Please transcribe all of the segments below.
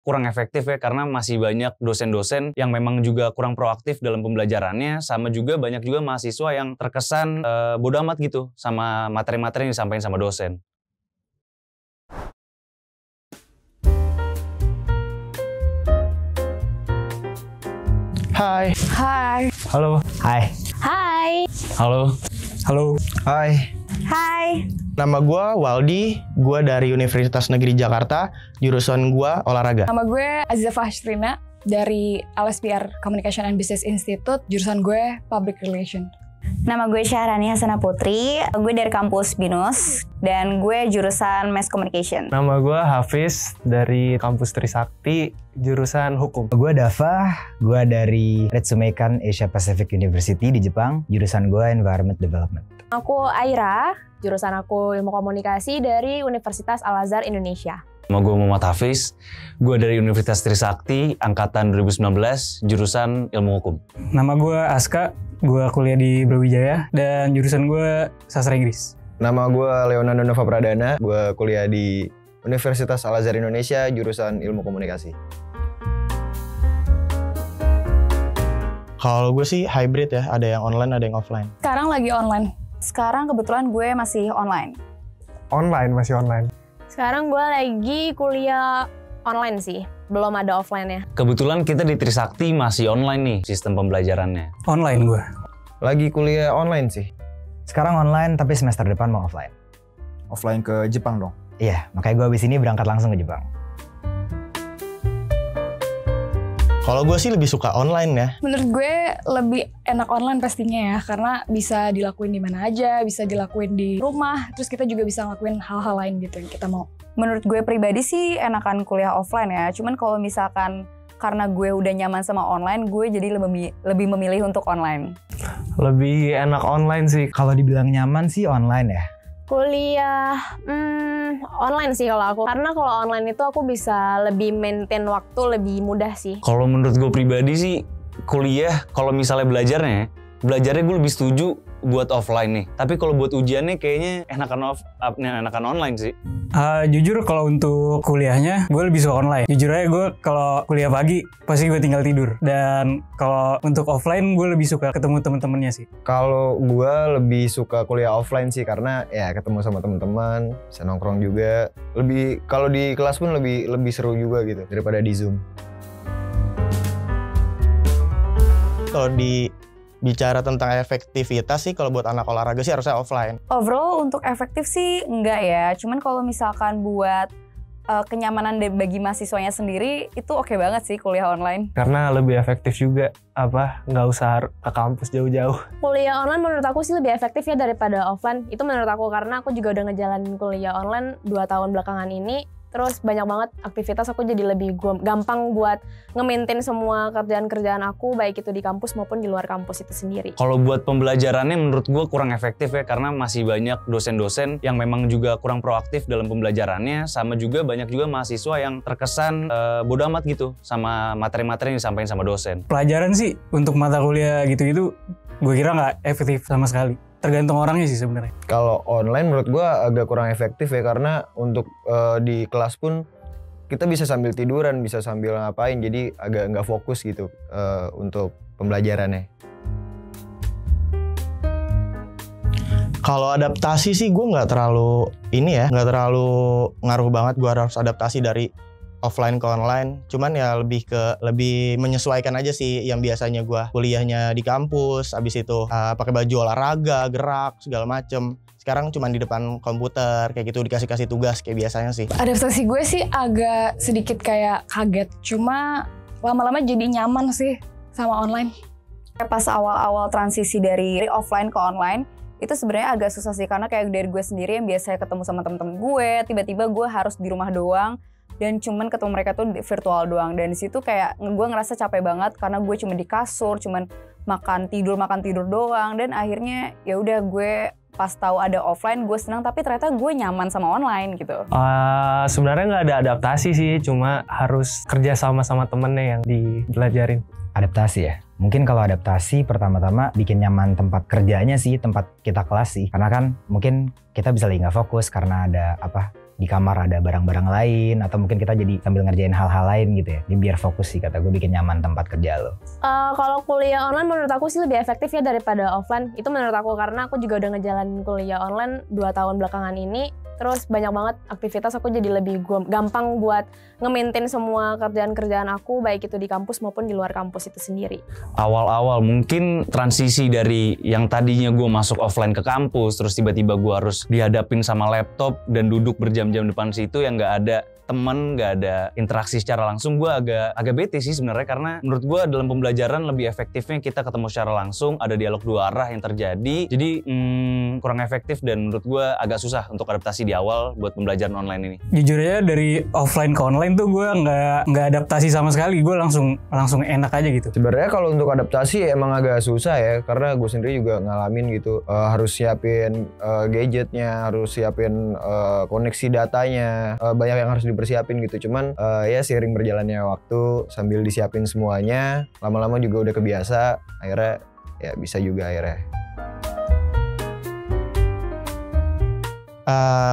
kurang efektif ya, karena masih banyak dosen-dosen yang memang juga kurang proaktif dalam pembelajarannya, sama juga banyak juga mahasiswa yang terkesan bodo amat gitu sama materi-materi yang disampaikan sama dosen. Hai. Hai. Halo. Hai. Hai. Halo. Halo. Hai. Hai. Nama gue Waldi, gue dari Universitas Negeri Jakarta, jurusan gue olahraga. Nama gue Aziza Fahstrina dari LSPR Communication and Business Institute, jurusan gue Public Relation. Nama gue Syahrani Hasana Putri, gue dari kampus BINUS, dan gue jurusan Mass Communication. Nama gue Hafiz dari kampus Trisakti, jurusan Hukum. Gue Dava, gue dari Ritsumeikan Asia Pacific University di Jepang, jurusan gue Environment Development. Aku Aira, jurusan aku Ilmu Komunikasi dari Universitas Al-Azhar Indonesia. Nama gue Muhammad Hafiz, gue dari Universitas Trisakti, angkatan 2019, jurusan Ilmu Hukum. Nama gue Aska, gue kuliah di Brawijaya, dan jurusan gue Sastra Inggris. Nama gue Leonardo Nova Pradana, gue kuliah di Universitas Al-Azhar Indonesia, jurusan Ilmu Komunikasi. Kalau gue sih hybrid ya, ada yang online, ada yang offline. Sekarang lagi online. Sekarang kebetulan gue masih online. Masih online. Sekarang gue lagi kuliah online sih, belum ada offline-nya. Kebetulan kita di Trisakti masih online nih sistem pembelajarannya. Online gue. Lagi kuliah online sih. Sekarang online tapi semester depan mau offline. Offline ke Jepang dong? Iya, makanya gue abis ini berangkat langsung ke Jepang. Kalau gue sih lebih suka online ya. Menurut gue lebih enak online pastinya ya, karena bisa dilakuin di mana aja, bisa dilakuin di rumah, terus kita juga bisa ngelakuin hal-hal lain gitu yang kita mau. Menurut gue pribadi sih enakan kuliah offline ya, cuman kalau misalkan karena gue udah nyaman sama online, gue jadi lebih memilih untuk online. Lebih enak online sih. Kalau dibilang nyaman sih online ya. Kuliah online sih kalau aku, karena kalau online itu aku bisa lebih maintain waktu lebih mudah sih. Kalau menurut gue pribadi sih, kuliah kalau misalnya belajarnya gue lebih setuju buat offline nih. Tapi kalau buat ujiannya kayaknya enakan online sih. Jujur kalau untuk kuliahnya gue lebih suka online. Jujur aja gue kalau kuliah pagi pasti gue tinggal tidur. Dan kalau untuk offline gue lebih suka ketemu temen-temennya sih. Kalau gue lebih suka kuliah offline sih, karena ya ketemu sama teman-teman, bisa nongkrong juga. Lebih kalau di kelas pun lebih seru juga gitu daripada di Zoom. Kalau bicara tentang efektivitas sih, kalau buat anak olahraga sih harusnya offline. Overall untuk efektif sih enggak ya, cuman kalau misalkan buat kenyamanan bagi mahasiswanya sendiri itu oke banget sih kuliah online. Karena lebih efektif juga, nggak usah ke kampus jauh-jauh. Kuliah online menurut aku sih lebih efektif ya daripada offline. Itu menurut aku, karena aku juga udah ngejalanin kuliah online 2 tahun belakangan ini. Terus banyak banget aktivitas, aku jadi lebih gampang buat nge-maintain semua kerjaan-kerjaan aku, baik itu di kampus maupun di luar kampus itu sendiri. Kalau buat pembelajarannya menurut gue kurang efektif ya, karena masih banyak dosen-dosen yang memang juga kurang proaktif dalam pembelajarannya, sama juga banyak juga mahasiswa yang terkesan bodo amat gitu sama materi-materi yang disampaikan sama dosen. Pelajaran sih untuk mata kuliah gitu-gitu gue kira nggak efektif sama sekali. Tergantung orangnya sih sebenarnya. Kalau online menurut gue agak kurang efektif ya, karena untuk di kelas pun kita bisa sambil tiduran, bisa sambil ngapain, jadi agak nggak fokus gitu untuk pembelajarannya. Kalau adaptasi sih gue nggak terlalu nggak terlalu ngaruh banget. Gue harus adaptasi dari offline ke online, cuman ya lebih menyesuaikan aja sih. Yang biasanya gue kuliahnya di kampus, abis itu pakai baju olahraga, gerak segala macem. Sekarang cuman di depan komputer kayak gitu, dikasih tugas kayak biasanya sih. Adaptasi gue sih agak sedikit kayak kaget, cuma lama-lama jadi nyaman sih sama online. Pas awal-awal transisi dari offline ke online, itu sebenarnya agak susah sih, karena kayak dari gue sendiri yang biasanya ketemu sama temen-temen gue, tiba-tiba gue harus di rumah doang. Dan cuman ketemu mereka tuh virtual doang. Dan disitu kayak gue ngerasa capek banget, karena gue cuma di kasur, cuman makan tidur doang. Dan akhirnya ya udah, gue pas tahu ada offline gue senang, tapi ternyata gue nyaman sama online gitu. Sebenarnya nggak ada adaptasi sih, cuma harus kerja sama temennya yang dibelajarin. Adaptasi ya. Mungkin kalau adaptasi pertama-tama bikin nyaman tempat kerjanya sih, tempat kita kelas sih. Karena kan mungkin kita bisa lagi nggak fokus karena ada di kamar ada barang-barang lain atau mungkin kita jadi sambil ngerjain hal-hal lain gitu ya. Jadi biar fokus sih, kata gue, bikin nyaman tempat kerja lo. Kalau kuliah online menurut aku sih lebih efektif ya daripada offline. Itu menurut aku karena aku juga udah ngejalanin kuliah online 2 tahun belakangan ini. Terus banyak banget aktivitas, aku jadi lebih gampang buat nge-maintain semua kerjaan-kerjaan aku, baik itu di kampus maupun di luar kampus itu sendiri. Awal-awal mungkin transisi dari yang tadinya gue masuk offline ke kampus, terus tiba-tiba gue harus dihadapin sama laptop dan duduk berjam-jam depan situ yang nggak ada temen, nggak ada interaksi secara langsung, gue agak bete sih sebenarnya, karena menurut gue dalam pembelajaran lebih efektifnya kita ketemu secara langsung, ada dialog 2 arah yang terjadi, jadi kurang efektif dan menurut gue agak susah untuk adaptasi di awal buat pembelajaran online ini. Jujur aja dari offline ke online tuh gue nggak adaptasi sama sekali, gue langsung enak aja gitu. Sebenarnya kalau untuk adaptasi emang agak susah ya, karena gue sendiri juga ngalamin gitu, harus siapin gadgetnya, harus siapin koneksi datanya, banyak yang harus dipersiapin gitu. Cuman ya seiring berjalannya waktu sambil disiapin semuanya, lama-lama juga udah kebiasa, akhirnya ya bisa juga akhirnya.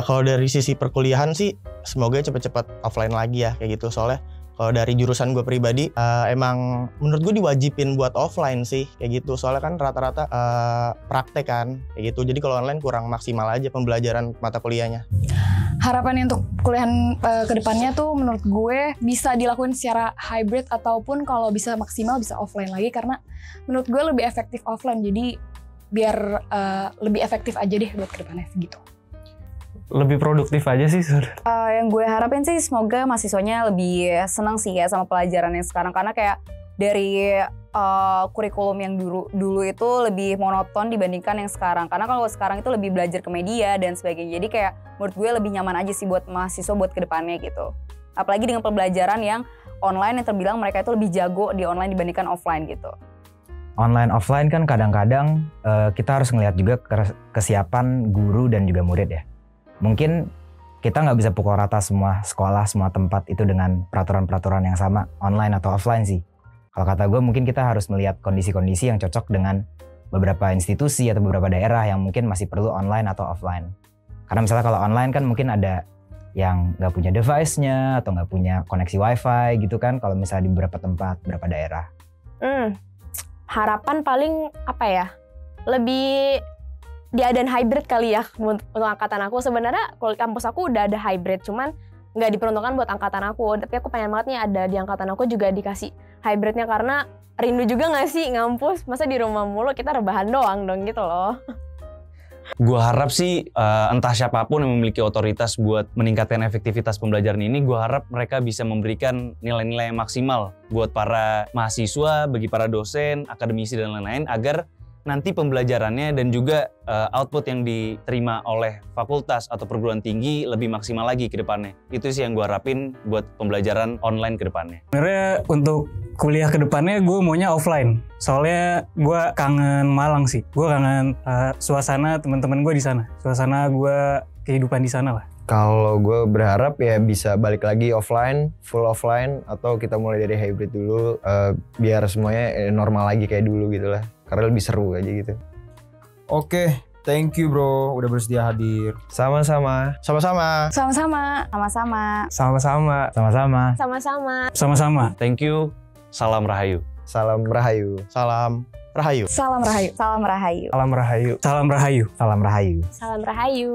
Kalau dari sisi perkuliahan sih semoga cepet-cepet offline lagi ya kayak gitu. Soalnya kalau dari jurusan gue pribadi emang menurut gue diwajibin buat offline sih kayak gitu. Soalnya kan rata-rata praktek kan kayak gitu. Jadi kalau online kurang maksimal aja pembelajaran mata kuliahnya. Harapannya untuk kuliahan kedepannya tuh menurut gue bisa dilakuin secara hybrid ataupun kalau bisa maksimal bisa offline lagi, karena menurut gue lebih efektif offline. Jadi biar lebih efektif aja deh buat kedepannya gitu. Lebih produktif aja sih. Yang gue harapin sih semoga mahasiswanya lebih senang sih ya sama pelajarannya sekarang, karena kayak dari kurikulum yang dulu itu lebih monoton dibandingkan yang sekarang. Karena kalau sekarang itu lebih belajar ke media dan sebagainya. Jadi kayak menurut gue lebih nyaman aja sih buat mahasiswa buat kedepannya gitu. Apalagi dengan pembelajaran yang online yang terbilang mereka itu lebih jago di online dibandingkan offline gitu. Online offline kan kadang-kadang kita harus ngelihat juga kesiapan guru dan juga murid ya. Mungkin kita nggak bisa pukul rata semua sekolah, semua tempat itu dengan peraturan-peraturan yang sama online atau offline sih. Kalau kata gue mungkin kita harus melihat kondisi-kondisi yang cocok dengan beberapa institusi atau beberapa daerah yang mungkin masih perlu online atau offline. Karena misalnya kalau online kan mungkin ada yang nggak punya device-nya atau nggak punya koneksi wifi gitu kan, kalau misalnya di beberapa tempat, beberapa daerah. Harapan paling apa ya, lebih diadain hybrid kali ya untuk angkatan aku. Sebenarnya kalau kampus aku udah ada hybrid, cuman nggak diperuntukkan buat angkatan aku. Tapi aku pengen banget nih ada di angkatan aku juga dikasih hybridnya, karena rindu juga nggak sih ngampus, masa di rumah mulu, kita rebahan doang dong gitu loh. Gue harap sih entah siapapun yang memiliki otoritas buat meningkatkan efektivitas pembelajaran ini, gue harap mereka bisa memberikan nilai-nilai yang maksimal buat para mahasiswa, bagi para dosen, akademisi dan lain-lain, agar nanti pembelajarannya dan juga output yang diterima oleh fakultas atau perguruan tinggi lebih maksimal lagi ke depannya. Itu sih yang gue harapin buat pembelajaran online ke depannya. Sebenarnya untuk kuliah ke depannya gue maunya offline. Soalnya gue kangen Malang sih. Gue kangen suasana teman-teman gue di sana. Suasana gue kehidupan di sana lah. Kalau gue berharap ya bisa balik lagi offline, full offline, atau kita mulai dari hybrid dulu biar semuanya normal lagi kayak dulu gitu lah. Karena lebih seru aja gitu. Oke, thank you bro udah bersedia hadir. Sama-sama. Sama-sama. Sama-sama. Sama-sama. Sama-sama. Sama-sama. Sama-sama. Sama-sama. Thank you. Salam Rahayu. Salam Rahayu. Salam Rahayu. Salam Rahayu. Salam Rahayu. Salam Rahayu. Salam Rahayu. Salam Rahayu. Salam Rahayu.